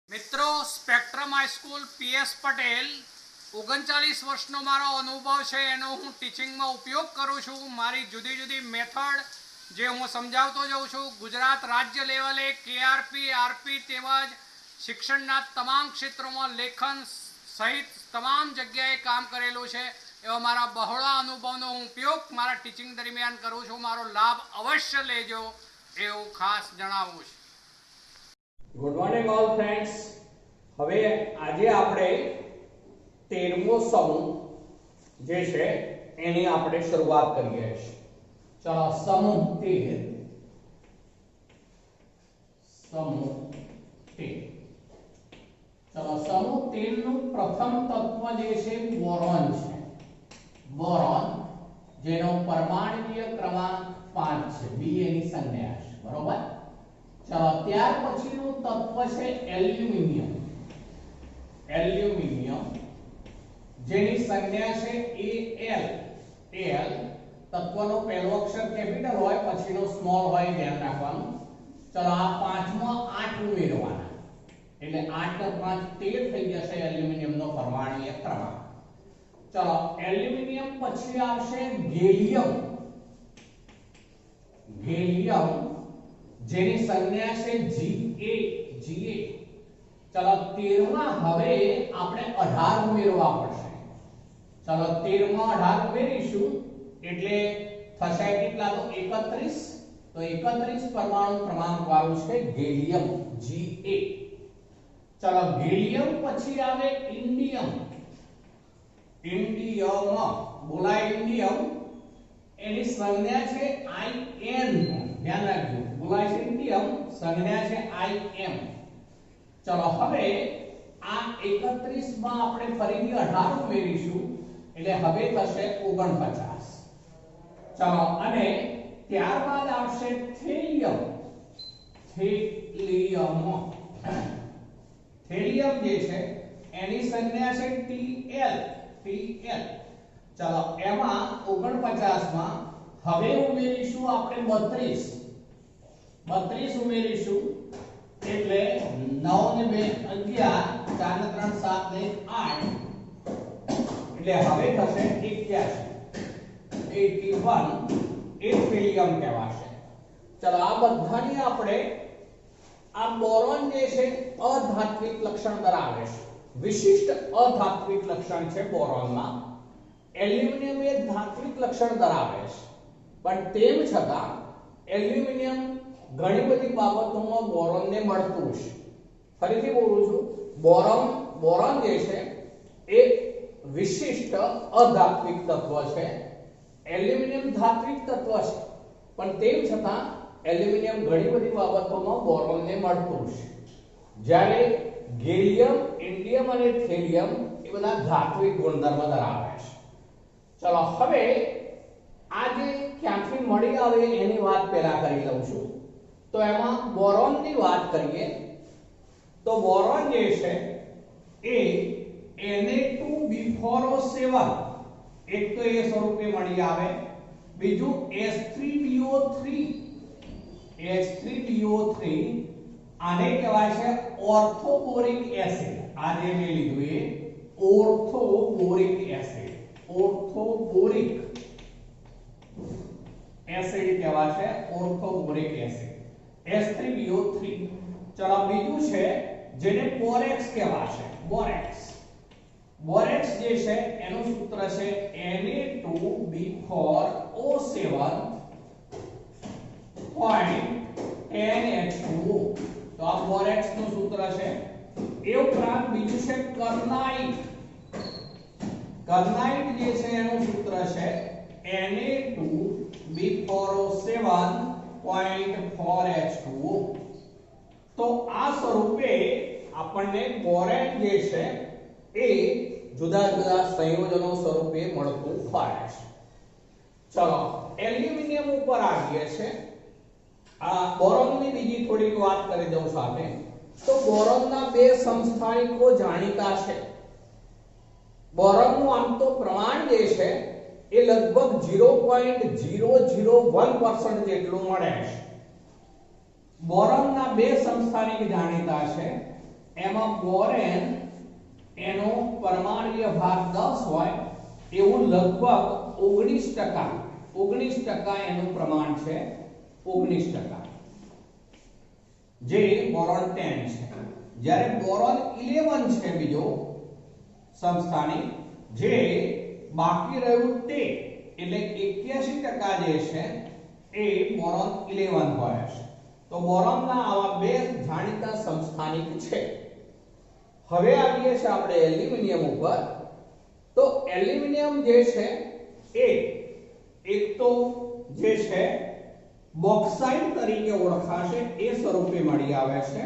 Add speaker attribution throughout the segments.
Speaker 1: મિત્રો spectrum high school PS Patel 39 વર્ષનો મારો અનુભવ છે એનો હું ટીચિંગમાં ઉપયોગ કરું છું। મારી જુદી જુદી મેથડ જે હું સમજાવતો જાઉં છું। ગુજરાત રાજ્ય લેવલે કેઆરપી આરપી તેમજ શિક્ષણના તમામ ક્ષેત્રોમાં લેખન સહિત તમામ જગ્યાએ કામ કરેલું છે। એવા મારા બહોળા અનુભવનો હું ઉપયોગ મારા ટીચિંગ દરમિયાન કરું છું। મારો લાભ અવશ્ય લેજો એવું ખાસ જણાવું છું।
Speaker 2: Good morning all friends. હવે આજે આપણે 13મો સમૂહ જે છે એની આપણે શરૂઆત કરીએ છીએ। ચલો સમૂહ 13 ચલો સમૂહ 13 નું પ્રથમ તત્વ જે છે બોરોન છે। બોરોન જેનો પરમાણુકીય ક્રમાંક 5 છે। બી એની સંજ્ઞા છે, બરોબર। चलो ત્યાર પછીનું તત્વ છે એલ્યુમિનિયમ। એલ્યુમિનિયમ જેની સંજ્ઞા છે Al। Al તત્વનો પહેલો અક્ષર કેપિટલ હોય પછીનો સ્મોલ હોય, ધ્યાન રાખવાનું। ચલો આ પાંચમાં 8 ઉમેરવાના એટલે 8 + 5 13 થઈ જશે એલ્યુમિનિયમનો પરમાણુકીય ક્રમાંક। ચલો એલ્યુમિનિયમ પછી આવશે ગેલિયમ। ગેલિયમ જેની સંજ્ઞા છે Ga। ચલો 13માં હવે આપણે 18 ઉમેરવા પડશે। ચલો 13માં 18 ઉમેરીશું એટલે થશે કેટલા? તો 31। તો 31 પરમાણુ ક્રમાંક વાળું છે ગેલિયમ, Ga। ચલો ગેલિયમ પછી આવે ઇન્ડિયમ। ઇન્ડિયમ બોલાય ઇન્ડિયમ, એની સંજ્ઞા છે In। ધ્યાન રાખજો, બોલાય છે ઇન્ડિયમ, સંજ્ઞા છે In। ચલો હવે આ 31 માં આપણે ફરીથી 18 ઉમેરીશું એટલે હવે થશે 49। ચલો અને ત્યારબાદ આવશે થેલિયમ। થેલિયમ થેલિયમ જે છે એની સંજ્ઞા છે Tl। ચલો એમાં 49 માં હવે ઉમેરીશું આપણે 32 ઉમેરીશું એટલે 9 ને 2 11, 4 ને 3 7 ને 8 એટલે હવે થશે 81। એ થેલિયમ કહેવાશે। ચલો આ બધાની આપણે આ બોરોન જે છે અધાત્વિક લક્ષણ ધરાવે છે, વિશિષ્ટ અધાત્વિક લક્ષણ છે બોરોનમાં। એલ્યુમિનિયમ એ ધાત્વિક લક્ષણ ધરાવે છે, પણ તેમ છતાં એલ્યુમિનિયમ ઘણી બધી બાબતોમાં બોરોનને મળતું છે। ફરીથી બોલું છું, બોરોન જે છે એ વિશિષ્ટ અધાત્વિક તત્વ છે। એલ્યુમિનિયમ ધાત્વિક તત્વ છે, પણ તેમ છતાં એલ્યુમિનિયમ ઘણી બધી બાબતોમાં બોરોનને મળતું છે, જ્યારે ગેલિયમ, ઇન્ડિયમ અને થેલિયમ એ બધા ધાત્વિક ગુણધર્મ ધરાવે છે। ચલો હવે આજે ક્યાંથી મળી આવે એની વાત પહેલા કરી લઉં છું। તો એમાં બોરોનની વાત કરીએ તો બોરોન જે છે એ Na2B4O7 એક તો એ સ્વરૂપે મળી આવે, બીજું H3BO3 આને કહેવાય છે ઓર્થોબોરિક એસિડ। આ જે મેં લીધું એ ઓર્થોબોરિક એસિડ, ઓર્થોબોરિક એસિડ કહેવાશે, ઓર્થોબોરિક એસિડ H3BO3। ચલો બીજું છે જેને બોરેક્સ કહેવાશે, બોરેક્સ જે છે એનું સૂત્ર છે Na2B4O7.10H2O। તો આ બોરેક્સ નું સૂત્ર છે। એ ઉપરાંત બીજું છે કર્નાઇટ જે છે એનું સૂત્ર છે Na2B4O7.4H2O। તો આ સ્વરૂપે આપણને બોરેન જે છે એ જુદા જુદા સંયોજનો સ્વરૂપે મળતું હોય છે। ચલો એલ્યુમિનિયમ ઉપર આવીએ છે। આ બોરોનની બીજી થોડીક વાત કરી દઉં સાથે। તો બોરોનના બે સમસ્થાનિકો જાણીતા છે। બોરોનનું આમ તો પ્રમાણ જે છે એ લગભગ 0.001% જેટલું મળે છે। બોરોનના બે સમસ્થાનિક જાણીતા છે, એમાં બોરેન એનો પરમાણ્વીય ભાગ 10 હોય એવું લગભગ 19% એનું પ્રમાણ છે, 19%, જે બોરોન 10 છે. જ્યારે બોરોન 11 છે બીજો સમસ્થાનિક, જે બાકી રહ્યું તે એટલે 81% જે છે એ બોરોન 11 હોય છે. તો બોરોનના આવા બે જાણીતા સમસ્થાનિક છે. હવે આવીએ છીએ આપણે એલ્યુમિનિયમ ઉપર. તો એલ્યુમિનિયમ જે છે એ એક તો જે છે બોક્સાઇટ તરીકે ઓળખાશે, એ સ્વરૂપે મળી આવે છે.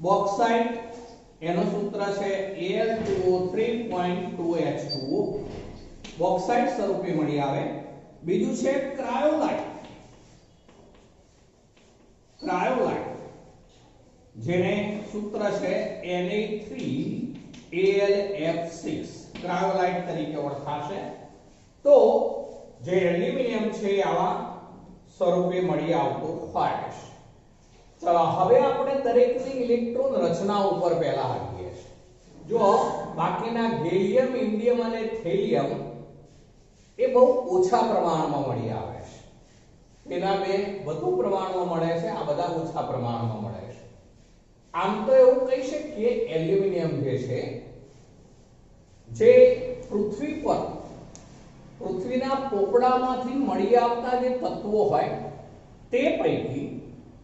Speaker 2: બોક્સાઇટ એનું સૂત્ર છે Al2O3.2H2O, બોક્સાઇટ સ્વરૂપે મળી આવે. બીજું છે ક્રાયોલાઇટ, જેને સૂત્ર છે Na3Alf6, ક્રાયોલાઇટ તરીકે ઓળખાશે. તો જે એલ્યુમિનિયમ છે આવા સ્વરૂપે મળી આવતું હોય છે. ચલો હવે આપણે દરેકની ઇલેક્ટ્રોન રચના ઉપર પહેલા આવીએ છીએ. જો બાકીના ગેલિયમ, ઇન્ડિયમ અને થેલિયમ એ બહુ ઓછા પ્રમાણમાં મળી આવે છે. પેલા બે વધુ પ્રમાણમાં મળે છે, આ બધા ઓછા પ્રમાણમાં મળે છે. આમ તો એવું કહી શકીએ એલ્યુમિનિયમ જે છે, જે પૃથ્વી પર પૃથ્વીના પોપડામાંથી મળી આવતા જે તત્વો હોય તે પૈકી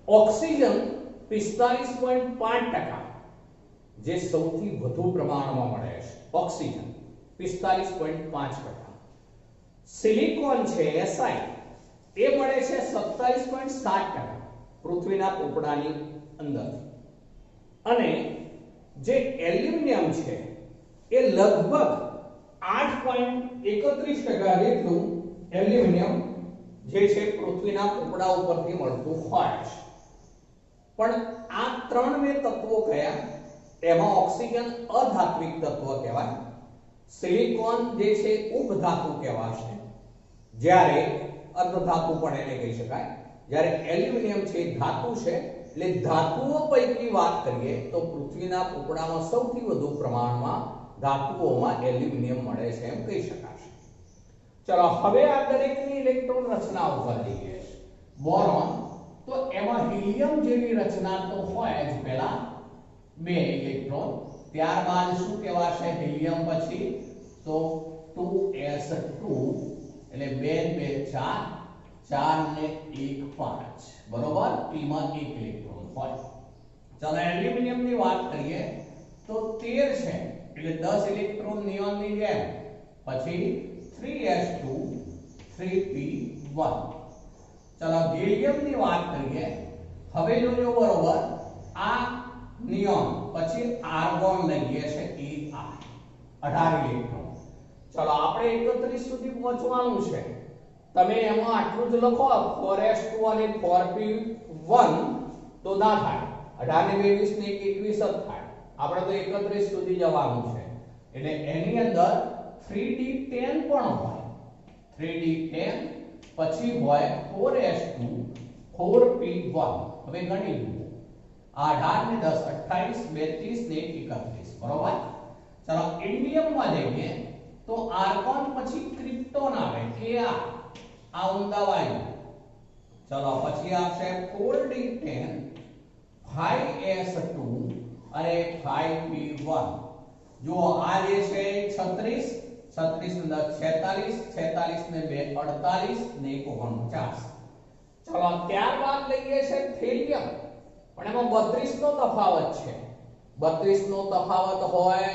Speaker 2: ઓક્સિજન 45.5%, જે સૌથી વધુ પ્રમાણમાં મળે છે. ઓક્સિજન 45.5%. સિલિકોન છે Si, એ મળે છે 27.7% પૃથ્વીના પોપડાની અંદર. અને જે એલ્યુમિનિયમ છે એ લગભગ 8.31% જેટલું એલ્યુમિનિયમ જે છે પૃથ્વીના પોપડા ઉપરથી મળતું હોય છે. પણ આ ત્રણ મે તત્વો કયા? એમાં ઓક્સિજન અધાત્વિક તત્વ કહેવાય, સિલિકોન જે છે ઉપધાતુ કહેવાશે, જ્યારે અર્ધધાતુ પણ એને કહી શકાય. જ્યારે એલ્યુમિનિયમ છે ધાતુ છે. એટલે ધાતુઓ પૈકી વાત કરીએ તો પૃથ્વીના પોપડામાં સૌથી વધુ પ્રમાણમાં ધાતુઓમાં એલ્યુમિનિયમ મળે છે એમ કહી શકાશે. ચલો હવે આ દરેકની ઇલેક્ટ્રોન રચના ઉપર જઈએ. બોરોન, તો એમાં હિલિયમ જેવી રચના તો હોય જ, પહેલા બે ઇલેક્ટ્રોન, ત્યારબાદ શું કહેવાશે હિલિયમ પછી? તો 2s2, એટલે 2 2 4, 4 ને 1 5, બરોબર. p માં 1 ઇલેક્ટ્રોન હોય. ચાલો એલ્યુમિનિયમ ની વાત કરીએ તો 13 છે, એટલે 10 ઇલેક્ટ્રોન નિયોન ની જેમ. પછી 3s2 3p1. ચાલો ગેલિયમ ની વાત કરીએ. હવે જોજો બરોબર, આ નિયોન પછી આર્ગોન લઈએ છે, Ar 18 ઇલેક્ટ્રોન. ચલો આપણે 31 સુધી પહોંચવાનું છે. તમે એમાં આટલું જ લખો 4s2 અને 4p1 તો ના થાય. 18 ને 22 ને 21 જ થાય. આપણે તો 31 સુધી જવાનું છે. એટલે એની અંદર 3d10 પણ હોય, 3d10 પછી હોય 4s2 4p1. હવે ગણી લો, 18 ને 10 28 32 ને 31, બરોબર. ચલો ઇન્ડિયમ માં જઈએ તો આર્ગોન પછી ક્રિપ્ટોન આવે, Kr, આ ઊંડાવાયું. ચલો પછી આવશે 4d10 5s2 અને 5p1. જો આ જે છે 36 36 ને 46 46 ને 2 48 ને 49. ચલો ત્યારબાદ લઈએ છે થેલિયમ, પણ એમાં 32 નો તફાવત છે. 32 નો તફાવત હોય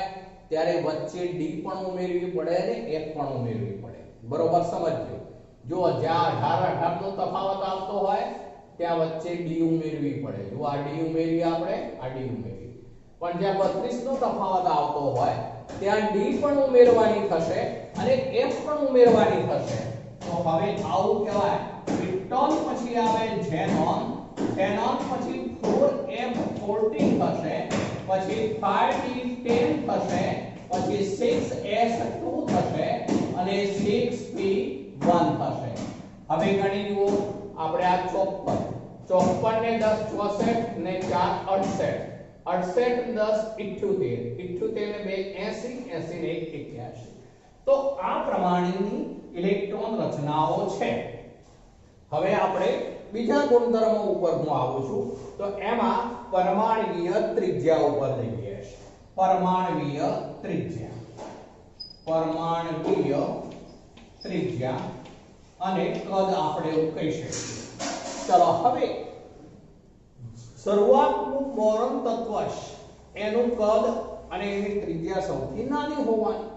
Speaker 2: ત્યારે વચ્ચે d પણ ઉમેરવી પડે અને f પણ ઉમેરવી પડે, બરોબર સમજજો. જો જ્યાં 18 નો તફાવત આવતો હોય ત્યાં વચ્ચે d ઉમેરવી પડે. જો આ d ઉમેરી, આપણે આ d ઉમેરી. પણ જ્યાં 32 નો તફાવત આવતો હોય ત્યાં d પણ ઉમેરવાની થશે અને f પણ ઉમેરવાની થશે. તો હવે આવું કહેવાય. ક્રિપ્ટોન પછી આવે ઝેનોન, ઝેનોન પછી 4f14 થશે, પછી 5d10 થશે, પછી 6s2 થશે અને 6p1 થશે. હવે ગણી જુઓ આપણે આ 54 ને 10 64 ને 4 68, 68 10 78 78 ને 2 80 80 ને 1 81. તો આ પ્રમાણેની ઇલેક્ટ્રોન રચનાઓ છે. હવે આપણે બીજા ગુણધર્મો ઉપર હું આવું છું. તો એમાં પરમાણ્વીય ત્રિજ્યા ઉપર જઈએ છે. પરમાણ્વીય ત્રિજ્યા અને કદ આપણે એવું કહી શકીએ. ચલો હવે શરૂઆતનું બોરોન તત્વ છે એનું કદ અને એની ત્રિજ્યા સૌથી નાની હોવાની.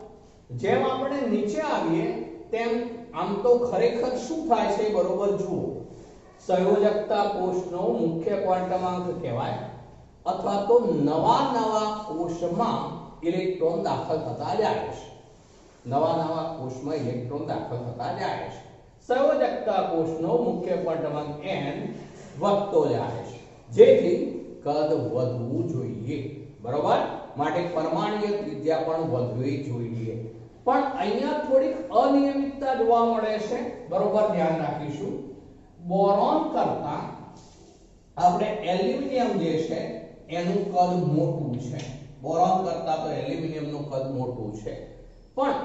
Speaker 2: જેમ આપણે નીચે આવીએ તેમ આમ તો ખરેખર શું થાય છે બરોબર જુઓ. સંયોજકતા કોષનો મુખ્ય ક્વોન્ટમાંક કહેવાય અથવા તો નવા કોષમાં ઇલેક્ટ્રોન દાખલ થતા જાય છે. નવા કોષમાં ઇલેક્ટ્રોન દાખલ થતા જાય છે. સંયોજકતા કોષનો મુખ્ય ક્વોન્ટમાંક n વધતો જાય છે, જેથી કદ વધવું જોઈએ. બરોબર? માટે પરમાણ્વીય ત્રિજ્યા પણ વધવી જોઈએ. પણ અહીંયા થોડીક અનિયમિતતા જોવા મળે છે. બરોબર, ધ્યાન રાખીશું. બોરોન કરતા આપણે એલ્યુમિનિયમ જે છે એનું કદ મોટું છે. બોરોન કરતા તો એલ્યુમિનિયમનું કદ મોટું છે. પણ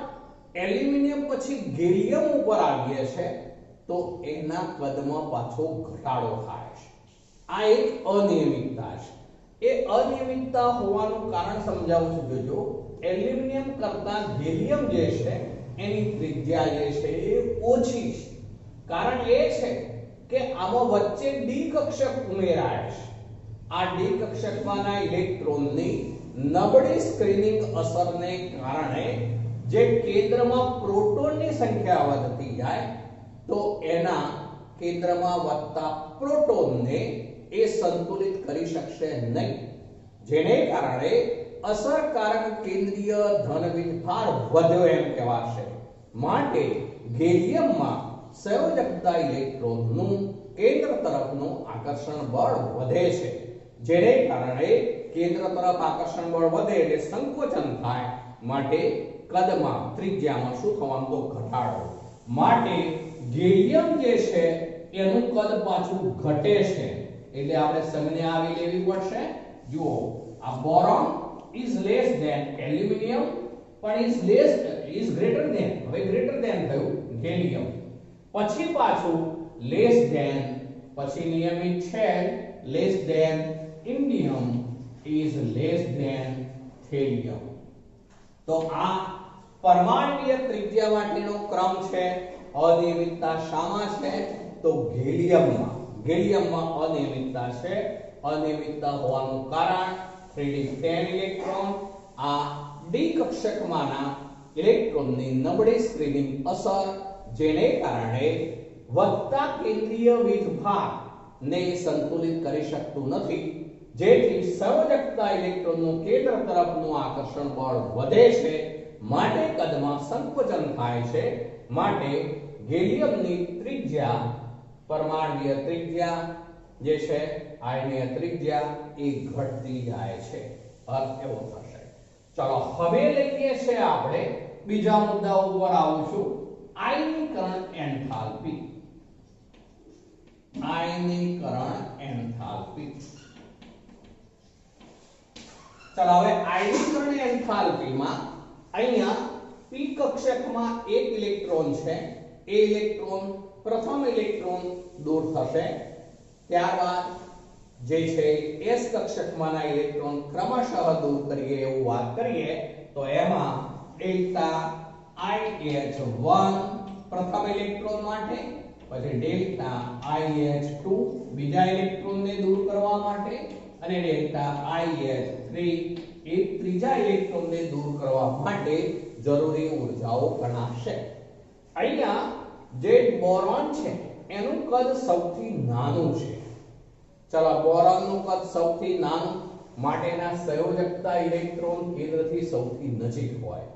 Speaker 2: એલ્યુમિનિયમ પછી ગેલિયમ ઉપર આવીએ છે તો એના કદમાં પાછો ઘટાડો થાય છે. આ એક અનિયમિતતા છે. એ અનિયમિતતા હોવાનું કારણ સમજાવું છું. જોજો, એલ્યુમિનિયમ કરતા ગેલિયમ જે છે એની ત્રિજ્યા જે છે એ ઓછી છે. કારણ એ છે કે આમાં વચ્ચે ડી કક્ષક ઉમેરાય છે. આ ડી કક્ષકમાંના ઇલેક્ટ્રોનની નબળી સ્ક્રીનિંગ અસરને કારણે જે કેન્દ્રમાં પ્રોટોનની સંખ્યા વધતી જાય તો એના કેન્દ્રમાં વધતા પ્રોટોનને એ સંતુલિત કરી શકશે નહીં, જેને કારણે અસરકારક કેન્દ્રીય ધનવીજભાર વધ્યો એમ કહેવાશે. માટે ગેલિયમમાં સંયોજકતા ઇલેક્ટ્રોનનું કેન્દ્ર તરફનું આકર્ષણ બળ વધે છે, જેને કારણે કેન્દ્ર તરફ આકર્ષણ બળ વધે એટલે સંકોચન થાય. માટે કદમાં ત્રિજ્યામાં શું થવાનું તો ઘટાડો. માટે ગેલિયમ જે છે એનું કદ પાછું ઘટે છે. એટલે આપણે સંજ્ઞા આવી લેવી પડશે. જુઓ, આ boron is less than aluminium પણ is greater than, હવે greater than થયું ગેલિયમ. પછી પાછું less than, પછી નિયમિત છે less than indium is less than thelium. તો આ પરમાણ્વીય ત્રિજ્યા માટેનો ક્રમ છે. અનિયમિતતા શામાં છે તો ગેલિયમમાં અનિયમિતતા છે. અનિયમિતતા હોવાનું કારણ 3d10 ઇલેક્ટ્રોન આ ડી કક્ષકમાંના ઇલેક્ટ્રોનની નબળી સ્ક્રીનિંગ અસર, જેને કારણે વધતા કેન્દ્રીય વીજભાર ને સંતુલિત કરી શકતું નથી, જેથી સંયોજકતા ઇલેક્ટ્રોનનું કેન્દ્ર તરફનું આકર્ષણ બળ વધે છે. માટે કદમાં સંકોચન થાય છે. માટે ગેલિયમની ત્રિજ્યા, પરમાણ્વીય ત્રિજ્યા જે છે, આયનીય ત્રિજ્યા એ ઘટતી જાય છે. અર્થ એવો થશે. ચલો હવે લઈએ છે આપણે બીજા મુદ્દા ઉપર આવું છું. આયનીકરણ એન્થાલ્પી. આયનીકરણ એન્થાલ્પી. ચલો હવે આયનીકરણ એન્થાલ્પીમાં અહીંયા p કક્ષકમાં એક ઇલેક્ટ્રોન છે. એ ઇલેક્ટ્રોન પ્રથમ ઇલેક્ટ્રોન દૂર થશે. ત્યારબાદ જે છે s કક્ષકમાંના ઇલેક્ટ્રોન ક્રમશઃ દૂર કરીએ એવું વાત કરીએ તો એમાં ડેલ્ટા IH1 પ્રથમ ઇલેક્ટ્રોન માટે, પછી ડેલ્ટા IH2 બીજા ઇલેક્ટ્રોનને દૂર કરવા માટે, અને ડેલ્ટા IH3 એ ત્રીજા ઇલેક્ટ્રોનને દૂર કરવા માટે જરૂરી ઊર્જાઓ ગણાશે. અહીંયા જે બોરોન છે એનું કદ સૌથી નાનું છે. ચલો, બોરોનનું કદ સૌથી નાનું, માટેના સંયોજકતા ઇલેક્ટ્રોન કેન્દ્રથી સૌથી નજીક હોય,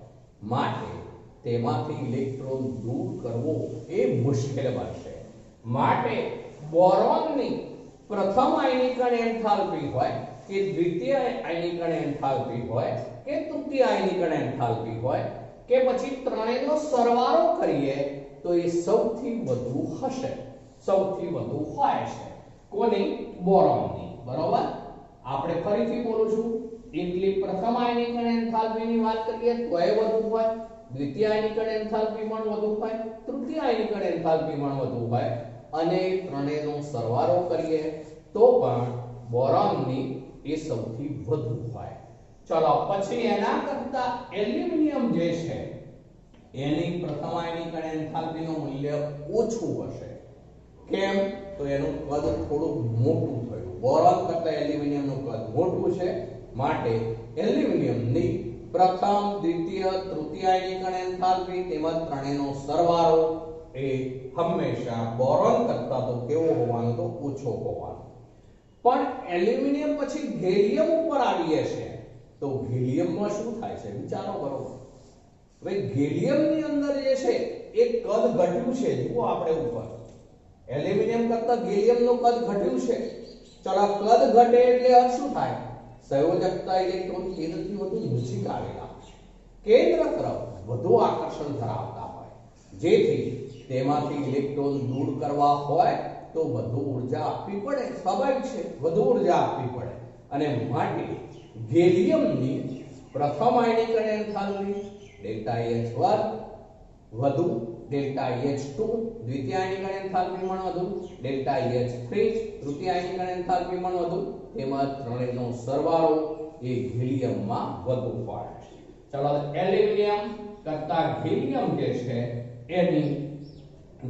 Speaker 2: માટે તેમાંથી ઇલેક્ટ્રોન દૂર કરવો એ મુશ્કેલ બનશે. માટે બોરોનની પ્રથમ આયનીકરણ એન્થાલ્પી હોય કે દ્વિતીય આયનીકરણ એન્થાલ્પી હોય કે તૃતીય આયનીકરણ એન્થાલ્પી હોય કે પછી ત્રણેયનો સરવાળો કરીએ તો એ સૌથી વધુ હશે, સૌથી વધુ હોય છે. કોની? બોરોનની. બરોબર? આપણે ફરીથી બોલું છું, એટલી પ્રથમ આયનીકરણ એન્થાલ્પીની વાત કરીએ તો એ વધુ હોય, દ્વિતીય આયનીકરણ એન્થાલ્પી પણ વધુ હોય, તૃતીય આયનીકરણ એન્થાલ્પી પણ વધુ હોય અને ત્રણેયનો સરવાળો કરીએ તો પણ બોરોનની એ સૌથી વધુ હોય. ચલો પછી એના કરતા એલ્યુમિનિયમ જે છે એની પ્રથમ આયનીકરણ એન્થાલ્પીનું મૂલ્ય ઓછું હશે. કેમ? તો એનું કદ થોડું મોટું થયું. બોરોન કરતા એલ્યુમિનિયમનું કદ મોટું છે, માટે એલ્યુમિનિયમની પ્રથમ, દ્વિતીય, તૃતીય આયનીકરણ એન્થાલ્પી તેમજ ત્રણેયનો સરવાળો એ હંમેશા બોરોન કરતા તો કેવો હોવાનો? તો ઓછો હોવાનો. પણ એલ્યુમિનિયમ પછી ગેલિયમ ઉપર આવીએ છે તો ગેલિયમમાં શું થાય છે? વિચારો કરો. ભાઈ ગેલિયમની અંદર જે છે એ કદ ઘટ્યું છે. જુઓ આપણે ઉપર એલ્યુમિનિયમ કરતા ગેલિયમનું કદ ઘટ્યું છે. ચલો કદ ઘટે એટલે શું થાય? સંયોજકતા ઇલેક્ટ્રોન કેન્દ્રથી વધુ નજીક આવેલા કેન્દ્ર તરફ વધુ આકર્ષણ ધરાવતા હોય, જેથી તેમાંથી ઇલેક્ટ્રોન દૂર કરવા હોય તો વધુ ઊર્જા આપવી પડે. સ્વાભાવિક છે, વધુ ઊર્જા આપવી પડે અને માટે ગેલિયમની પ્રથમ આયનીકરણ એન્થાલ્પી ΔH1 વધુ, ΔH2 દ્વિતીય આયનીકરણ એન્થાલ્પી પણ વધુ, ΔH3 તૃતીય આયનીકરણ એન્થાલ્પી પણ વધુ, તેમજ ત્રણેયનો સરવાળો એ ગેલિયમમાં વધુ હોય. ચલો એલ્યુમિનિયમ કરતા ગેલિયમ જે છે એની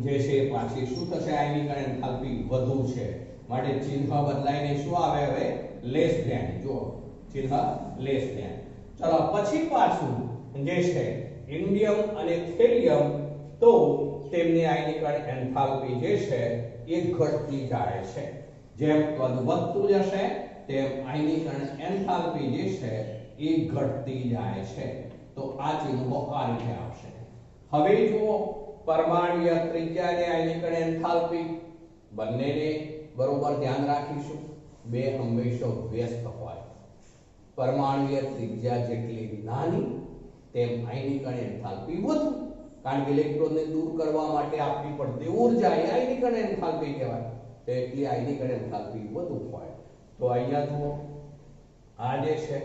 Speaker 2: જે છે પાછી શું થશે? આયનીકરણ એન્થાલ્પી વધુ છે, માટે ચિહ્ન બદલાઈને શું આવે? હવે લેસ ધેન. જો ચિહ્ન લેસ ધેન. ચલો પછી પાછું જે છે ઇન્ડિયમ અને થેલિયમ, તો તેમની આયનીકરણ એન્થાલ્પી જે છે એ ઘટતી જાય છે. જેમ કદ વધતું જશે તેમ આયનીકરણ એન્થાલ્પી જે છે એ ઘટતી જાય છે. તો આ ચિહ્નો આ રીતે આવશે. હવે જુઓ પરમાણ્વીય ત્રિજ્યા અને આયનીકરણ એન્થાલ્પી બંનેને બરોબર ધ્યાન રાખીશું. બે હંમેશા વ્યસ્ત હોય. પરમાણ્વીય ત્રિજ્યા જેટલી નાની તેમ આયનીકરણ એન્થાલ્પી વધુ, કારણ કે ઇલેક્ટ્રોનને દૂર કરવા માટે આપવી પડતી ઊર્જા એ આયનીકરણ એન્થાલ્પી કહેવાય. તો એટલી આયનીકરણ એન્થાલ્પી વધુ હોય. તો અહીંયા જુઓ આ જે છે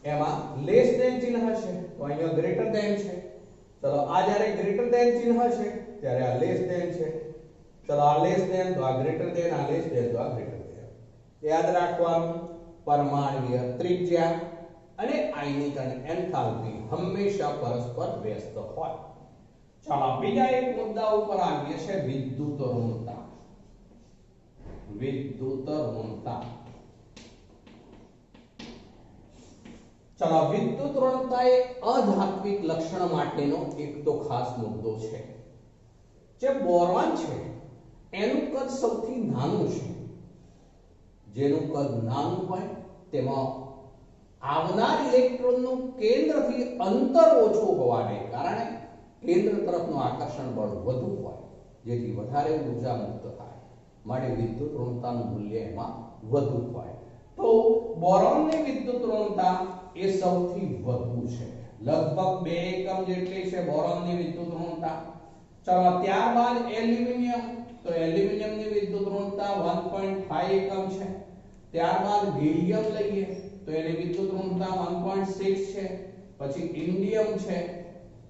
Speaker 2: એમાં લેસ ધેન ચિહ્ન છે, તો અહીંયા ગ્રેટર ધેન છે. ચલો આ જ્યારે ગ્રેટર ધેન ચિહ્ન છે ત્યારે આ લેસ ધેન છે. ચલો આ લેસ ધેન તો આ ગ્રેટર ધેન, આ લેસ ધેન તો આ ગ્રેટર ધેન. યાદ રાખવાનું, પરમાણ્વીય ત્રિજ્યા અને આયનીકરણ એન્થાલ્પી હંમેશા પરસ્પર વ્યસ્ત હોય. ચાલો બીજા એક મુદ્દા ઉપર આવીએ છે, વિદ્યુત ઋણતા. વિદ્યુત ઋણતા. ચલો વિદ્યુત ઋણતા એ અધાત્વિક લક્ષણ માટેનો એક તો ખાસ મુદ્દો છે. જે બોરોન છે એનું કદ સૌથી નાનું છે. જેનું કદ નાનું હોય તેમાં આવનાર ઇલેક્ટ્રોનનું કેન્દ્રથી અંતર ઓછું હોવાને કારણે કેન્દ્ર તરફનું આકર્ષણ બળ વધુ હોય, જેથી વધારે ઊર્જા મુક્ત થાય, માટે વિદ્યુત ઋણતાનું મૂલ્ય એમાં વધુ હોય. તો બોરોનની વિદ્યુત ઋણતા એ સૌથી વધુ છે, લગભગ 2 એકમ જેટલી છે બોરોનની વિદ્યુત ઋણતા. ચલો ત્યારબાદ એલ્યુમિનિયમ, તો એલ્યુમિનિયમની વિદ્યુત ઋણતા 1.5 એકમ છે. ત્યારબાદ ગેલિયમ લઈએ તો એની વિદ્યુત ઋણતા 1.6 છે. પછી ઇન્ડિયમ છે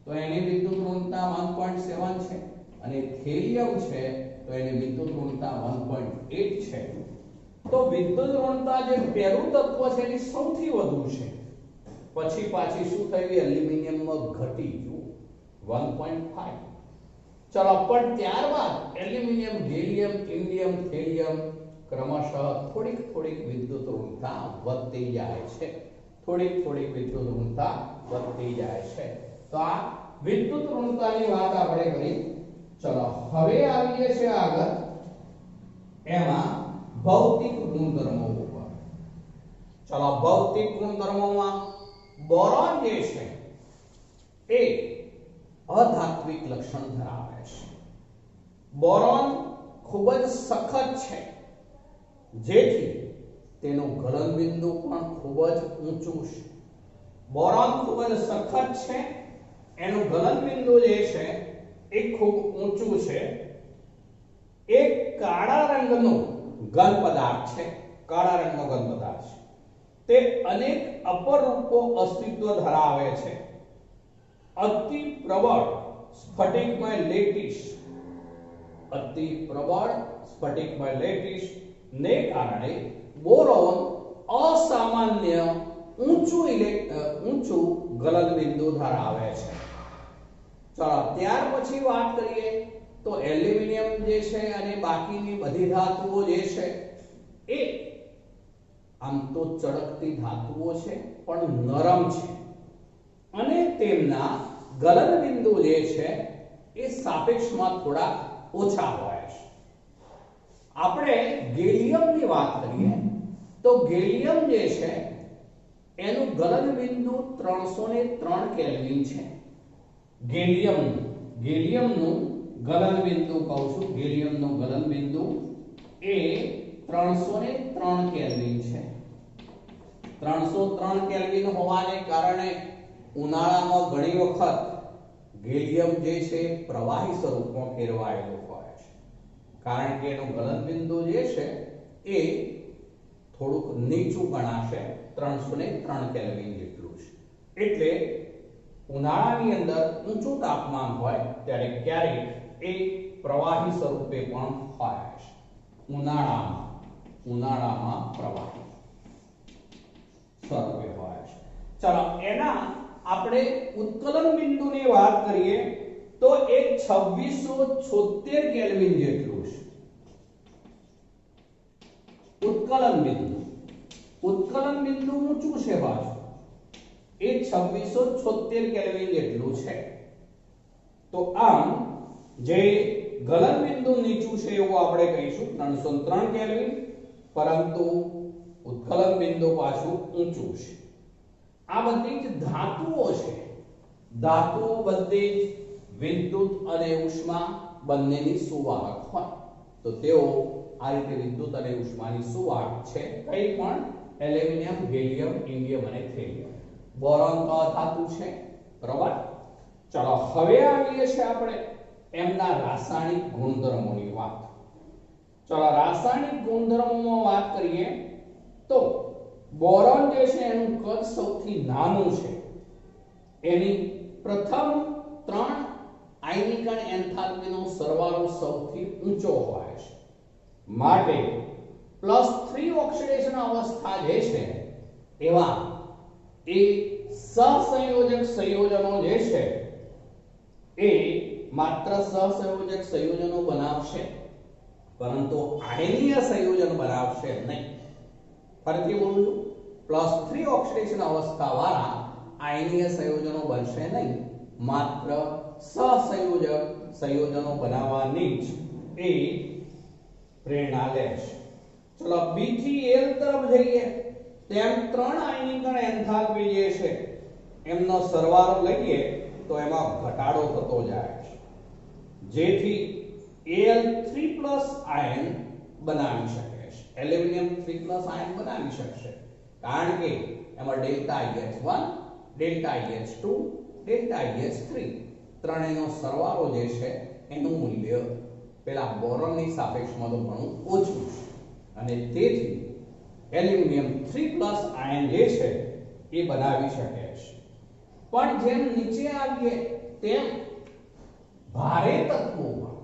Speaker 2: તો એની વિદ્યુત ઋણતા 1.7 છે અને થેલિયમ છે તો એની વિદ્યુત ઋણતા 1.8 છે. તો વિદ્યુત ઋણતા જે પહેલું તત્વ છે એની સૌથી વધુ છે. પછી પાછી શું થયું? એલ્યુમિનિયમમાં ઘટી ગયું 1.5. ચલો પણ ત્યારબાદ એલ્યુમિનિયમ, ગેલિયમ, ઇન્ડિયમ, થેલિયમ ક્રમશઃ થોડીક વિદ્યુત ઋણતા વધતી જાય છે. થોડીક વિદ્યુત ઋણતા વધતી જાય છે. તો આ વિદ્યુત ઋણતાની વાત આપણે કરી. ચલો હવે આવીએ છીએ આગળ એમાં ભૌતિક ગુણધર્મો ઉપર. ચલો ભૌતિક ગુણધર્મોમાં બોરોન જે છે એ અધાત્વિક લક્ષણ ધરાવે છે. બોરોન ખૂબ જ સખત છે, જેથી તેનું ગલન બિંદુ પણ ખૂબ જ ઊંચું છે. બોરોન ખૂબ જ સખત છે, એનું ગલન બિંદુ જે છે એ ખૂબ ઊંચું છે. એક કાળા રંગનો ઘન પદાર્થ છે, કાળા રંગનો ઘન પદાર્થ છે. તે અનેક અપરૂપો અસ્તિત્વ ધરાવે છે. અતિ પ્રબળ સ્ફટિકમય લેટિસ, અતિ પ્રબળ સ્ફટિકમય લેટિસ ને કારણે બોરોન અસામાન્ય ઊંચું ગલન બિંદુ ધરાવે છે. ચાલો ત્યાર પછી વાત કરીએ તો એલ્યુમિનિયમ જે છે અને બાકીની બધી ધાતુઓ જે છે એ આમ તો ચળકતી ધાતુઓ છે પણ નરમ છે અને તેમના ગલન બિંદુ જે છે એ સાપેક્ષમાં થોડા ઓછા હોય છે. આપણે ગેલિયમની વાત કરીએ તો ગેલિયમ જે છે એનું ગલન બિંદુ 303 કેલ્વિન છે. ગેલિયમનું ગલન બિંદુ કહું છું, ગેલિયમનું ગલન બિંદુ એ 303 કેલ્વિન છે. 303 કેલ્વિન હોવાને કારણે ઉનાળામાં ઘણી વખત ગેલિયમ જે છે પ્રવાહી સ્વરૂપમાં ફેરવાયેલું હોય છે, કારણ કે એનું ગલન બિંદુ જે છે એ થોડુંક નીચું ગણાશે, 303 કેલ્વિન જેટલું છે. એટલે ઉનાળાની અંદર ઊંચું તાપમાન હોય ત્યારે ક્યારેક એ પ્રવાહી સ્વરૂપે પણ હોય છે. ઉનાળામાં પ્રવાહી સ્વરૂપે હોય છે. ચાલો એના આપણે ઉત્કલન બિંદુની વાત કરીએ તો એ 2676 કેલ્વિન જેટલું છે. ઉત્કલન બિંદુ ઊંચું છે પાછું, એ 2676 કેલ્વિન જેટલું છે. તો આમ જે ગલન બિંદુ નીચું છે એવું આપણે કહીશું 303 કેલ્વિન, પરંતુ ઉત્કલન બિંદુ પાછું ઊંચું છે. આ બધી જ ધાતુઓ છે. ધાતુઓ બધી જ વિદ્યુત અને ઉષ્મા બંનેની સુવાહક હોય, તો તેઓ આ રીતે વિદ્યુત અને ઉષ્માની સુવાહક છે. કઈ પણ એલ્યુમિનિયમ, ગેલિયમ, ઇન્ડિયમ અને થેલિયમ. બોરોન તો ધાતુ છે, બરાબર. ચલો હવે આવીએ છીએ આપણે એમના રાસાયણિક ગુણધર્મોની વાત. ચલો રાસાયણિક ગુણધર્મોમાં વાત કરીએ તો બોરોન જે છે એનું કદ સૌથી નાનું છે. એની પ્રથમ 3 આયનિક અને એન્થાલ્પીનો સરવાળો સૌથી ઊંચો હોય છે. માટે +3 ઓક્સિડેશન અવસ્થા જે છે એવા એ સહસંયોજક સંયોજનો જે છે એ માત્ર સહસંયોજક સંયોજનો બનાવશે, પરંતુ આયનીય સંયોજન બનાવશે નહીં. ફરીથી બોલું છું, +3 ઓક્સિડેશન અવસ્થા વાળા આયનીય સંયોજનો બનશે નહીં, માત્ર સહસંયોજક સંયોજનો બનાવવાની જ એ પ્રેરણા લેશે. ચલો બી થી એલ તરફ જઈએ તેમ 3 આયનિક અને એન્થાલ્પી જે છે એમનો સરવાળો લઈએ તો એમાં ઘટાડો થતો જાય છે, જેથી Al3+ આયન બનાવી શકે છે. એલ્યુમિનિયમ 3+ આયન બનાવી શકશે, કારણ કે એમાં delta IH1, delta IH2, delta IH3 ત્રણેયનો સરવાળો જે છે એનું મૂલ્ય પેલા બોરોનની સાપેક્ષમાં તો ઘણું ઓછું છે, અને તેથી એલ્યુમિનિયમ 3+ આયન જે છે એ બનાવી શકે છે. પણ જેમ નીચે આવીએ તેમ ભારે તત્વોમાં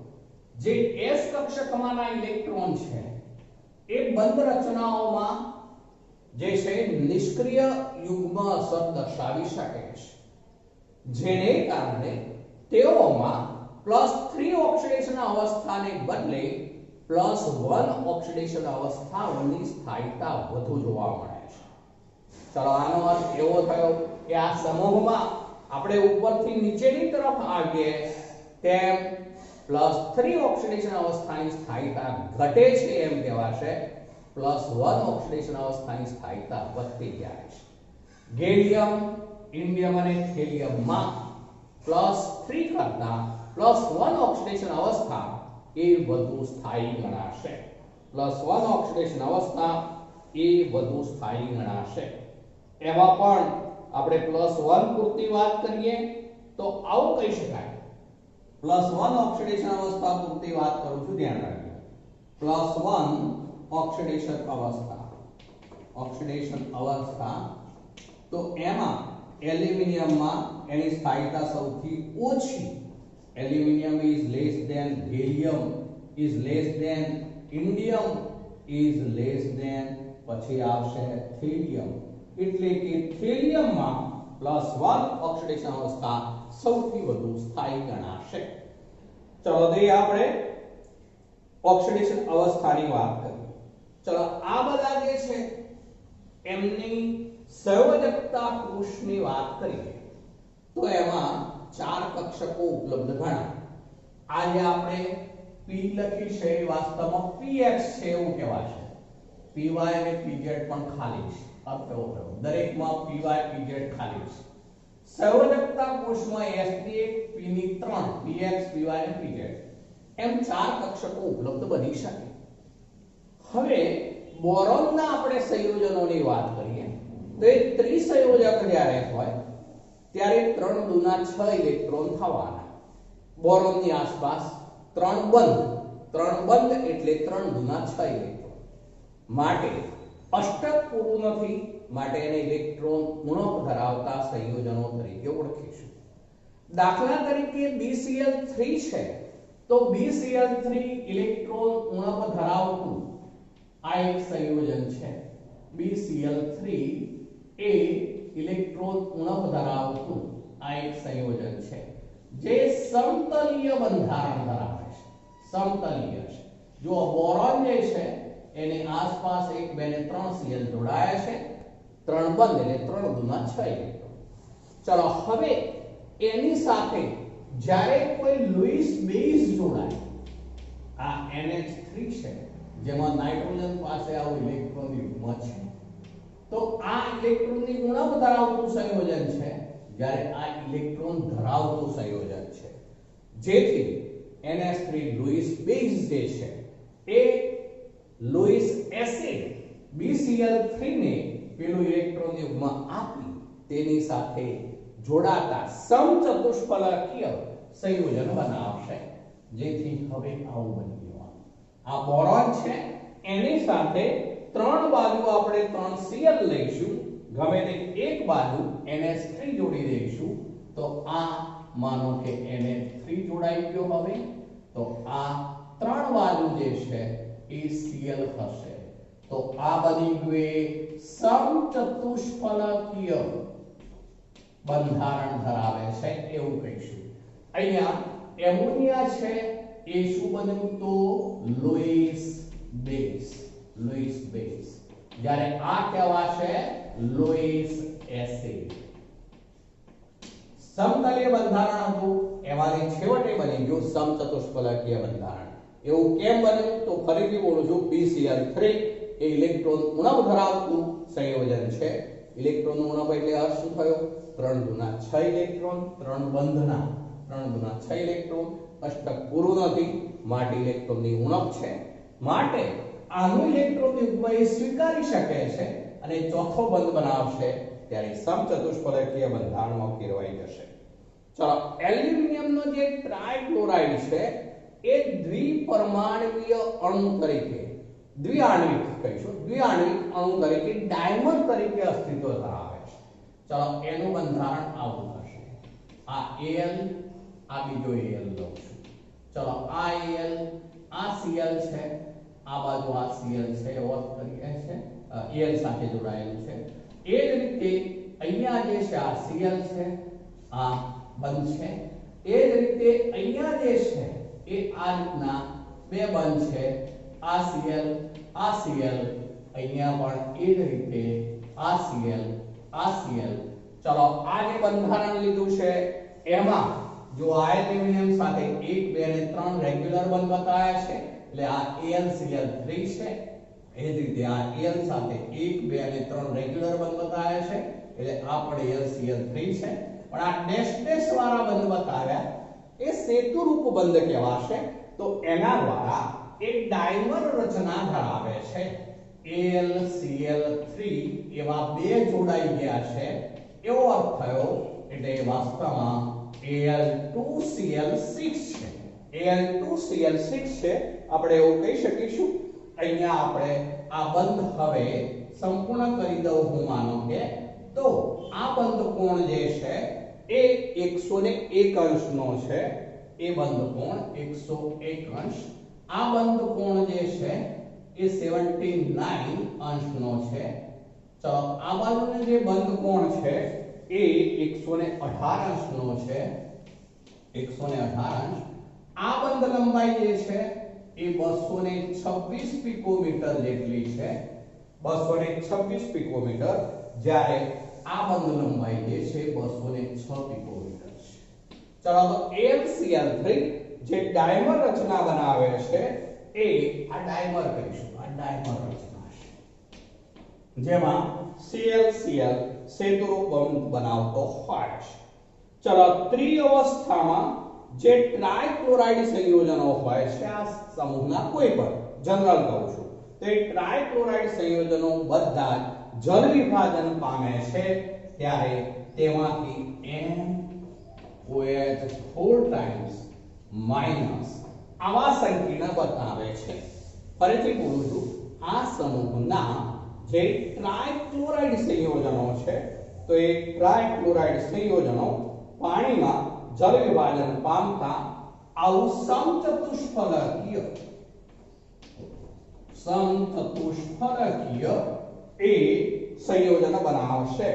Speaker 2: જે s કક્ષકમાંના ઇલેક્ટ્રોન છે એ બંધ રચનાઓમાં જે છે નિષ્ક્રિય યુગ્મ અસર દર્શાવી શકે છે, જેને કારણે તેઓમાં +3 ઓક્સિડેશન અવસ્થાને બદલે +1 ઓક્સિડેશન અવસ્થાઓની સ્થાયીતા વધુ જોવા મળે છે. ચલો આનો અર્થ એવો થયો કે આ સમૂહમાં આપણે ઉપરથી નીચેની તરફ આવીએ તેમ +3 ઓક્સિડેશન અવસ્થાની સ્થાયીતા ઘટે છે એમ કહેવાશે, +1 ઓક્સિડેશન અવસ્થાની સ્થાયીતા વધતી જાય છે. ગેલિયમ, ઇન્ડિયમ અને થેલિયમમાં +3 કરતા +1 ઓક્સિડેશન અવસ્થા એ વધુ સ્થાયી ગણાશે. +1 ઓક્સિડેશન અવસ્થા એ વધુ સ્થાયી ગણાશે. એમાં પણ આપણે +1 પૂરતી વાત કરીએ તો આવું કહી શકાય. +1 ઓક્સિડેશન અવસ્થા પૂરતી વાત કરું છું, ધ્યાન રાખજો. +1 ઓક્સિડેશન અવસ્થા ઓક્સિડેશન અવસ્થા, તો એમાં એલ્યુમિનિયમમાં એની સ્થાયીતા સૌથી ઓછી. Aluminium is less than barium is less than indium is less than પછી આવશે થેલિયમ. એટલે કે થેલિયમમાં +1 ઓક્સિડેશન અવસ્થા સૌથી વધુ સ્થાયી ગણાશે. ચલો તો આપણે ઓક્સિડેશન અવસ્થાની વાત કરીએ. ચલો આ બધા જે છે એમની સંયોજકતા કોષની વાત કરીએ તો એમાં 4 કક્ષકો ઉપલબ્ધ ગણાય. આ જે આપણે P લખી છે એ વાસ્તવમાં PX છે એવું કહેવાશે. PY અને PZ પણ ખાલી છે. અર્થ એવો થયો દરેકમાં PY PZ ખાલી છે. સંયોજકતા કોષમાં S ની 1 P ની 3 PX PY અને PZ એમ 4 કક્ષકો ઉપલબ્ધ બની શકે. હવે બોરોનના આપણે સંયોજનોની વાત કરીએ તો એ ત્રિસંયોજક જ્યારે હોય ત્યારે 3 દુના 6 ઇલેક્ટ્રોન થવાના. બોરોનની આસપાસ 3 બંધ એટલે 3 દુના 6 ઇલેક્ટ્રોન. માટે અષ્ટક પૂરું નથી, માટે એને ઇલેક્ટ્રોન ઉણપ ધરાવતા સંયોજનો તરીકે ઓળખીશું. દાખલા તરીકે BCl3 છે તો BCl3 ઇલેક્ટ્રોન ઉણપ ધરાવતું આ એક સંયોજન છે. BCl3 એ ઇલેક્ટ્રોન ઉણપ ધરાવતું આ એક સંયોજન છે જે સમતલીય બંધારણ ધરાવે છે. સમતલીય છે. જો બોરોન જે છે એની આસપાસ 1 2 ને 3 Cl જોડાયા છે, 3 બંધ એટલે 3 દુના 6 ઇલેક્ટ્રોન. ચલો હવે એની સાથે જ્યારે કોઈ લुईस બેઝ જોડાય, આ NH3 છે જેમાં નાઇટ્રોજન પાસે આવો ઇલેક્ટ્રોન યુગ્મ છે, તો આ ઇલેક્ટ્રોનની ઉણપ ધરાવતું સંયોજન છે જ્યારે આ ઇલેક્ટ્રોન ધરાવતું સંયોજન છે. જેથી NH3 લुईस બેઝ જે છે એ લुईस એસિડ BCl3 ને પેલું ઇલેક્ટ્રોન યુગ્મ આપી તેની સાથે જોડાતા સમચતુષ્ફલકીય સંયોજન બનાવશે. જેથી હવે આવું બની ગયું. આ બોરોન છે એની સાથે 3 બાજુ આપણે 3 Cl લઈશું, ગમે તે એક બાજુ NH3 જોડી દઈશું તો આ માનો કે NH3 જોડાઈ ગયો. હવે તો આ 3 બાજુ જે છે એ Cl હશે. તો આ બની ગયું સમચતુષ્ફલકીય બંધારણ ધરાવે છે એવું કહીશું. અહીંયા એમોનિયા છે એ શું બન્યું તો લुईस બેઝ. જ્યારે આ કહેવાશે લुईस એસિડ. સમતલીય બંધારણ હતું એમાંથી છેવટે બની ગયું સમચતુષ્ફલકીય બંધારણ. એવું કેમ બન્યું તો ફરીથી બોલું છું, BCl3 એ ઇલેક્ટ્રોન ઉણપ ધરાવતું સંયોજન છે. ઇલેક્ટ્રોન ઉણપ એટલે અર્થ શું થયો? 3 દુના 6 ઇલેક્ટ્રોન, 3 બંધના 3 દુના 6 ઇલેક્ટ્રોન. અષ્ટક પૂરું નથી માટે ઇલેક્ટ્રોનની ઉણપ છે. માટે આનું ઇલેક્ટ્રોન યુગ્મ એ સ્વીકારી શકે છે અને ચોથો બંધ બનાવશે ત્યારે સમચતુષ્ફલકીય બંધારણમાં ફેરવાઈ જશે. ચલો એલ્યુમિનિયમનો જે ટ્રાઇક્લોરાઇડ છે એ દ્વિપરમાણુય અણુ તરીકે દ્વિઆણ્વિક કહીશું, દ્વિઆણ્વિક અણુ તરીકે ડાયમર તરીકે અસ્તિત્વ ધરાવે છે. ચલો એનું બંધારણ આવું થશે. આ Al, આ બીજો Al લઉં છું. ચલો આ Al, આ Cl છે, આ બાજુ આ Cl છે ઓર કરીએ છે, Al સાથે જોડાયેલું છે. એ જ રીતે અહીંયા જે છે આ Cl છે, આ બંધ છે. એ જ રીતે અહીંયા જે છે એ આ રીતના બે બંધ છે. આ Cl, અહીંયા પણ એ જ રીતે આ Cl. ચલો આ જે બંધારણ લીધું છે એમાં જો આ એલ્યુમિનિયમ સાથે 1 2 અને 3 રેગ્યુલર બંધ બતાવ્યા છે એટલે આ AlCl3 છે. એ જ રીતે આ Al સાથે 1 2 અને 3 રેગ્યુલર બંધ બતાવ્યા છે એટલે આ પણ AlCl3 છે. પણ આ ડેશ વાળા બંધ બતાવ્યા એ સેતુરૂપ બંધ કહેવાશે. તો એના દ્વારા એક ડાયમર રચના ધરાવે છે. AlCl3 એવા બે જોડાઈ ગયા છે એવો અર્થ થયો. એટલે વાસ્તવમાં Al2Cl6 છે. Al2Cl6 છે. આપણે એવું કહી શકીશું. અહીંયા આપણે આ બંધ હવે સંપૂર્ણ કરી દઉં હું માનો કે તો આ બંધ કોણ જે છે એ 101 અંશનો છે એ બંધ કોણ 101 અંશ આ બંધ કોણ જે છે એ 79 અંશનો છે ચલો આ બાજુનો જે બંધ કોણ છે એ 118 અંશનો છે 118 અંશ આ બંધ લંબાઈ જે છે એ 226 પિકોમીટર જેટલી છે 226 પિકોમીટર જ્યારે આ બંધ લંબાઈ જે છે 206 પિકોમીટર છે ચલો તો AlCl3 જે ડાયમર રચના બનાવે છે એ આ ડાયમર કહીશું આ ડાયમર રચના છે જેમાં ClCl સેતુરૂપ બંધ બનાવતો હોય છે ચલો ત્રિઅવસ્થામાં જે ટ્રાયક્લોરાઇડ સંયોજનો હોય છે આ સમૂહના કોઈ પણ જનરલ કહું છું તો એ ટ્રાયક્લોરાઇડ સંયોજનો બધા જળ વિભાજન પામે છે ત્યારે તેમાંથી NOH4 ટાઈમ્સ માઈનસ આવા સંકીર્ણ બતાવે છે ફરીથી બોલું છું આ સમૂહના જે ટ્રાયક્લોરાઇડ સંયોજનો છે તો એ ટ્રાયક્લોરાઇડ સંયોજનો પાણીમાં જળ વિભાજન પામતા આવું સમચતુષ્ફલકીય એ સંયોજન બનાવશે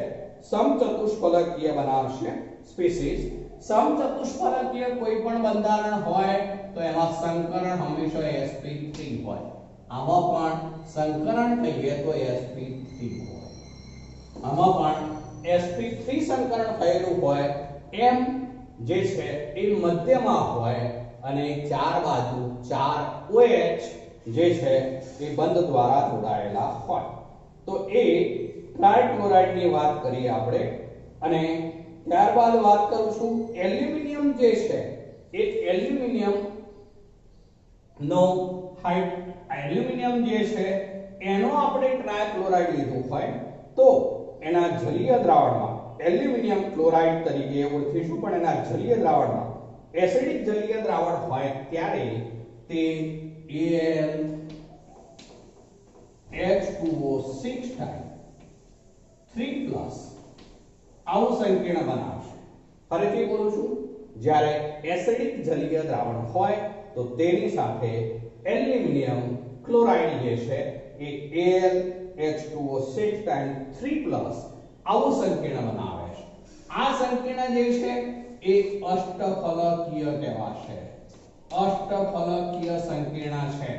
Speaker 2: સમચતુષ્ફલકીય બનાવશે સ્પીસીસ સમચતુષ્ફલકીય કોઈ પણ બંધારણ હોય તો એમાં સંકરણ હંમેશા sp3 હોય આમાં પણ સંકરણ કહીએ તો sp3 હોય આમાં પણ sp3 સંકરણ થયેલું હોય એમ જે છે એ મધ્યમાં હોય અને ચાર બાજુ ચાર OH જે છે એ બંધ દ્વારા જોડાયેલા હોય તો એ ટ્રાયક્લોરાઇડ ની વાત કરીએ આપણે અને ત્યારબાદ વાત કરું છું એલ્યુમિનિયમ જે છે એ એલ્યુમિનિયમ જે છે એનો આપણે ટ્રાયક્લોરાઇડ લીધું હોય તો એના જલીય દ્રાવણમાં એલ્યુમિનિયમ ક્લોરાઇડ તરીકે ઓળખીશું પણ એના જલીય દ્રાવણમાં એસિડિક જલીય દ્રાવણ હોય ત્યારે તે AlH2O6 ટાઈમ 3+ આવું સંકીર્ણ બનાવશે ફરીથી બોલું છું જ્યારે એસિડિક જલીય દ્રાવણ હોય તો તેની સાથે એલ્યુમિનિયમ ક્લોરાઇડ જે છે એ AlH2O6 ટાઈમ 3+ આવું સંકીર્ણ બનાવે છે આ સંકીર્ણ જે છે એ અષ્ટફલકીય કહેવાશે અષ્ટફલકીય સંકીર્ણ છે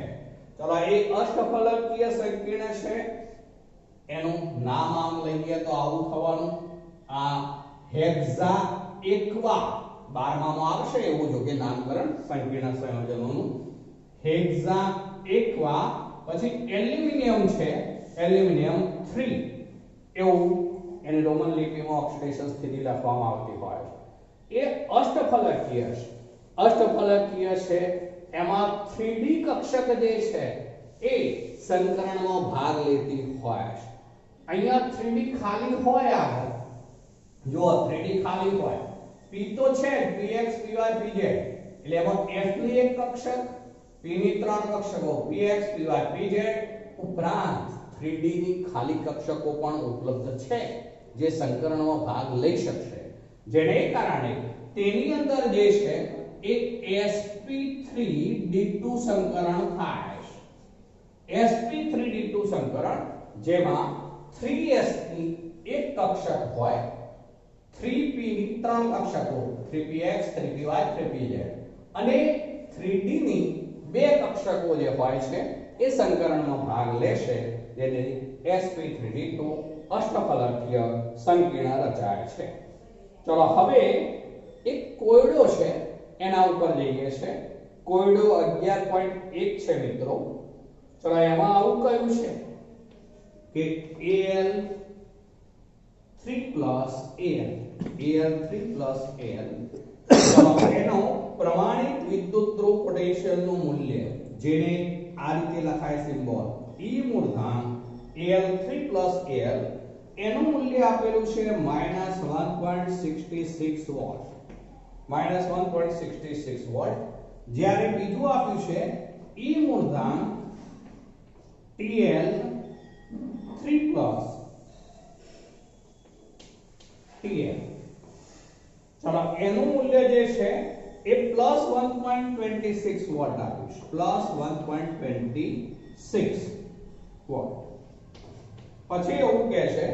Speaker 2: ચલો એ અષ્ટફલકીય સંકીર્ણ છે એનું નામ આમ લઈએ તો આવું થવાનું આ હેક્ઝા એક્વા 12માં આવશે એવું જો કે નામકરણ સંકીર્ણ સંયોજનોનું હેક્ઝા એક્વા પછી એલ્યુમિનિયમ છે એલ્યુમિનિયમ 3 એવું એને રોમન લિપિમાં ઓક્સિડેશન સ્થિતિ લખવામાં આવતી હોય એ અષ્ટફલકીય છે અષ્ટફલકીય છે એમાં 3D કક્ષક જે છે એ સંકરણમાં ભાગ લેતી હોય છે અહીંયા 3D ખાલી હોય આગળ જો 3D ખાલી હોય P તો છે px py pz એટલે એમાં f ની એક કક્ષક p ની ત્રણ કક્ષકો px py pz ઉપરાંત 3D ની ખાલી કક્ષકો પણ ઉપલબ્ધ છે જે સંકરણમાં ભાગ લઈ શકશે જેને કારણે તેની અંદર જે છે એક sp3d2 સંકરણ થાય છે sp3d2 સંકરણ જેમાં 3s ની એક કક્ષક હોય 3p ની ત્રણ કક્ષકો 3px 3py 3pz અને 3d ની બે કક્ષકો જે હોય છે એ સંકરણમાં ભાગ લેશે જેને sp3d2 અષ્ટફલકીય સંકીર્ણ રચાય છે ચલો હવે એક કોયડો છે એના ઉપર જઈએ છે કોયડો 11.1 છે મિત્રો ચલો એમાં આવું કહ્યું છે કે Al3+Al એનો પ્રમાણિત વિદ્યુત ધ્રુવ પોટેન્શિયલનું મૂલ્ય જેને આ રીતે લખાય સિમ્બોલ E મૂળધામ Al3+Al એનું મૂલ્ય આપેલું છે -1.66 વોલ્ટ -1.66 વોલ્ટ જ્યારે બીજું આપ્યું છે E મૂળધામ Tl 3 પ્લસ Tm. ચલો એનું મૂલ્ય જે છે એ પ્લસ 1.26 વોટ આપ્યું છે, પ્લસ 1.26 વોટ. પછી એવું કહે છે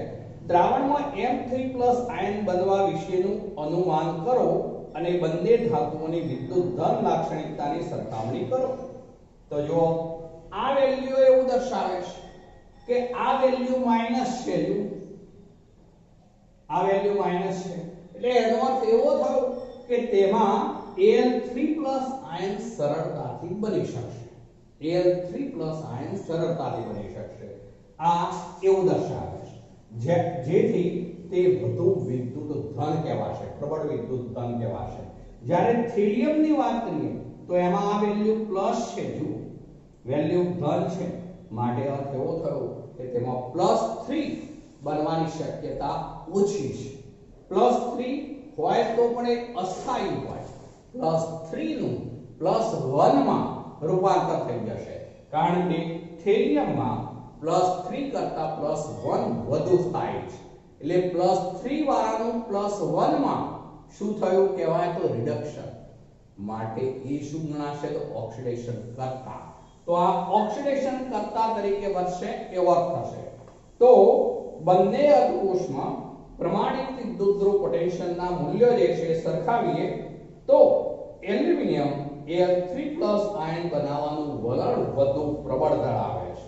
Speaker 2: દ્રાવણમાં M3+ આયન બનવા વિશેનું અનુમાન કરો અને બંને ધાતુઓની વિદ્યુત ધન લાક્ષણિકતાની સરખામણી કરો. તો જો આ વેલ્યુ એવું દર્શાવે છે કે આ વેલ્યુ માઈનસ છે, આ વેલ્યુ માઈનસ છે એટલે એનો અર્થ એવો થયો કે તેમાં Al3+ આયન સરળતાથી બની શકશે, Al3+ આયન સરળતાથી બની શકશે. આ એવું દર્શાવે છે જેથી તે વધુ વિદ્યુત ધન કહેવાશે, પ્રબળ વિદ્યુત ધન કહેવાશે. જ્યારે થેલિયમની વાત કરીએ તો એમાં આ વેલ્યુ પ્લસ છે, જો વેલ્યુ ધન છે માટે અર્થ એવો થયો કે તેમાં +3 બનવાની શક્યતા ઓછી છે. +3 હોય તો પણ એ અસ્થાયી હોય, +3 નું +1 માં રૂપાંતર થઈ જશે કારણ કે થેલિયમમાં +3 કરતા +1 વધુ સ્થાયી છે. એટલે +3 વાળાનું +1 માં શું થયું કહેવાય તો રિડક્શન, માટે એ શું ગણાશે તો ઓક્સિડેશન કરતા. તો આ ઓક્સિડેશન કરતા તરીકે વર્તશે એવો અર્થ થશે. તો બંને અર્ધકોષમાં પ્રમાણિત વિદ્યુત ધ્રુવ પોટેન્શિયલના મૂલ્યો જે છે સરખાવીએ તો એલ્યુમિનિયમ Al3+ આયન બનાવવાનું વલણ વધુ પ્રબળ ધરાવે છે,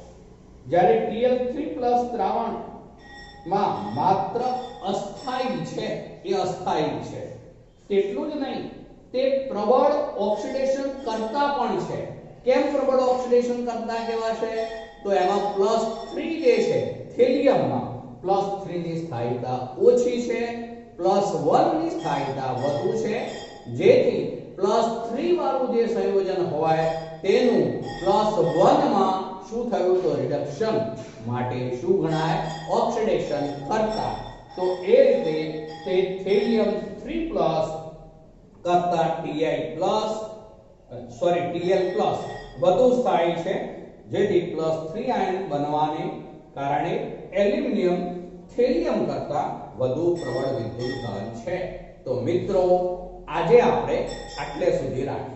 Speaker 2: જ્યારે Tl3+ દ્રાવણમાં માત્ર અસ્થાયી છે, એ અસ્થાયી છે. તેટલું જ નહીં, તે પ્રબળ ઓક્સિડેશન કરતા પણ છે. કેમ પ્રબળ ઓક્સિડેશન કરતા કહેવાશે તો એમાં +3 જે છે થેલિયમમાં +3 ની સ્થાયીતા ઓછી છે, +1 ની સ્થાયીતા વધુ છે, જેથી +3 વાળું જે સંયોજન હોય તેનું +1 માં શું થયું તો રિડક્શન, માટે શું ગણાય ઓક્સિડેશન કરતા. તો એ રીતે તે થેલિયમ 3+ કરતા Tl+ વધુ સ્થાયી છે, જેથી +3 આયન બનવાને કારણે એલ્યુમિનિયમ થેલિયમ કરતા વધુ પ્રબળ વિદ્યુત ધન છે. તો મિત્રો આજે આપણે આટલે સુધી રાખીએ.